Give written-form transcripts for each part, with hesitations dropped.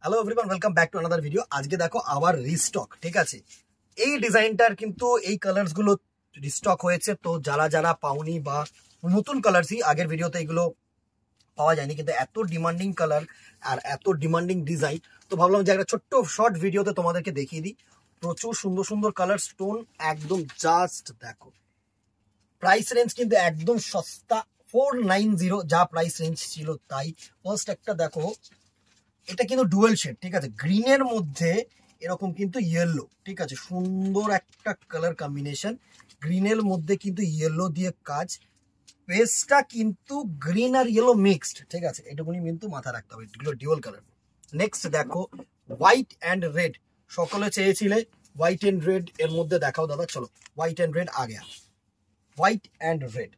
Hello everyone, welcome back to another video. আজকে দেখো আবার রিস্টক, ঠিক আছে। এই ডিজাইনটার কিন্তু এই কালার্স গুলো রিস্টক হয়েছে, তো যারা যারা পাওনি বা নতুন কালার্সই, আগের ভিডিওতে এগুলো পাওয়া যায়নি, কিন্তু এত ডিমান্ডিং কালার আর এত ডিমান্ডিং ডিজাইন, তো ভাবলাম যে একটা ছোট্ট শর্ট ভিডিওতে তোমাদেরকে দেখিয়ে দিই। প্রচুর সুন্দর সুন্দর কালার, স্টোন একদম জাস্ট দেখো। প্রাইস রেঞ্জ কিন্তু একদম সস্তা, 490 যা প্রাইস রেঞ্জ ছিল তাই। ফার্স্ট একটা দেখো, এটা কিন্তু ডুয়েল শেড, ঠিক আছে, গ্রিনের মধ্যে এরকম কিন্তু ইয়েলো, ঠিক আছে, সুন্দর একটা কালার কম্বিনেশন। গ্রিনের মধ্যে কিন্তু ইয়েলো দিয়ে কাজ, পেজটা কিন্তু গ্রিন আর ইয়েলো মিক্সড, ঠিক আছে, এটুকুনি কিন্তু মাথা রাখতে হবে, এগুলো ডুয়াল কালার। নেক্সট দেখো হোয়াইট অ্যান্ড রেড, সকলে চেয়েছিলে হোয়াইট অ্যান্ড রেড, এর মধ্যে দেখাও দাদা, চলো হোয়াইট অ্যান্ড রেড আগে, হোয়াইট অ্যান্ড রেড।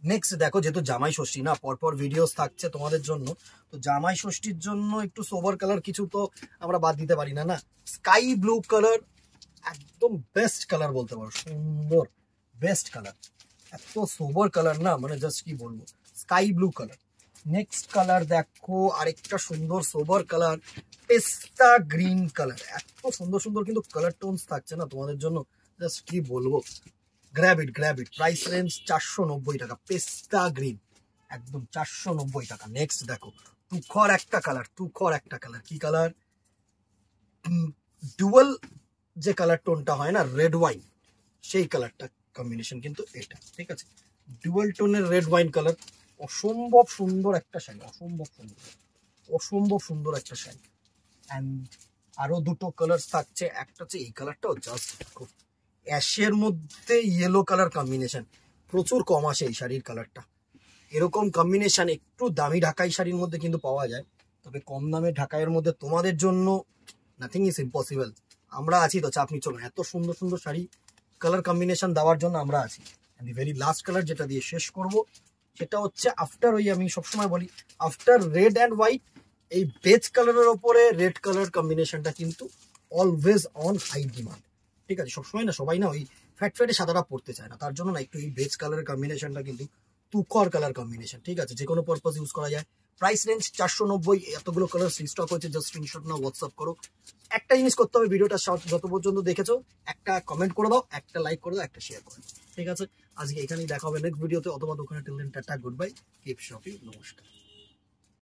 নেক্সট দেখো, যেহেতু জামাই ষষ্ঠী না, পরপর ভিডিওস থাকছে তোমাদের জন্য, তো জামাই ষষ্ঠীর জন্য একটু সোবার কালার কিছু তো আমরা বাদ দিতে পারি না না। স্কাই ব্লু কালার, একদম বেস্ট কালার বলতে পারো, সুন্দর বেস্ট কালার, এত সোবার কালার না, মানে জাস্ট কি বলবো, sky blue colour. Next colour দেখো, আরেকটা সুন্দর সোবার কালার, পেস্তা গ্রিন কালার, এত সুন্দর সুন্দর কিন্তু কালার টোনস থাকছে না তোমাদের জন্য, জাস্ট কি বলবো। গ্র্যাব ইট, প্রাইস রেঞ্জ 490 টাকা, পেস্তা গ্রিন একদম 490 টাকা। নেক্সট দেখো তুখর একটা কালার, কি কালার, ডুয়াল যে কালার টোনটা হয় না, রেড ওয়াইন, সেই কালারটা কম্বিনেশন কিন্তু এটা, ঠিক আছে, ডুয়াল টোনের রেড ওয়াইন কালার, অসম্ভব সুন্দর একটা শাড়ি, অসম্ভব সুন্দর একটা শাড়ি। অ্যান্ড আরো দুটো কালার থাকছে, একটা হচ্ছে এই কালারটাও জাস্ট খুব অ্যাশের মধ্যে ইয়েলো কালার কম্বিনেশন, প্রচুর কম আসে এই শাড়ির কালারটা। এরকম কম্বিনেশন একটু দামি ঢাকাই শাড়ির মধ্যে কিন্তু পাওয়া যায়, তবে কম দামে ঢাকাইয়ের মধ্যে তোমাদের জন্য নাথিং ইজ ইম্পসিবল, আমরা আছি তো, চাপ নিচ্ছ না, এত সুন্দর সুন্দর শাড়ি কালার কম্বিনেশন দেওয়ার জন্য আমরা আছি। দি ভেরি লাস্ট কালার যেটা দিয়ে শেষ করব, সেটা হচ্ছে আফটার, ওই আমি সবসময় বলি আফটার রেড অ্যান্ড হোয়াইট, এই বেজ কালারের ওপরে রেড কালার কম্বিনেশনটা কিন্তু অলওয়েজ অন হাই ডিমান্ড, ঠিক আছে, সবসময় না, সবাই না ওই ফ্যাটে সাদাটা পড়তে চায় না, তার জন্য না একটু এই বেজ কালারের কম্বিনেশনটা কিন্তু তুখর কালার কম্বিনেশন, ঠিক আছে, যে কোনো পারপাস ইউজ করা যায়। প্রাইস রেঞ্জ 490, এতগুলো কালার স্টক হচ্ছে, জাস্ট স্ক্রিনশট নাও, হোয়াটসঅ্যাপ করো। একটা জিনিস করতে হবে, ভিডিওটা যত পর্যন্ত দেখেছো একটা কমেন্ট করে দাও, একটা লাইক করে দাও, একটা শেয়ার করে দাও, ঠিক আছে। আজকে এখানেই দেখা হবে নেক্সট ভিডিওতে, অথবা দোকানে। Till then tata, goodbye, keep shopping, নমস্কার।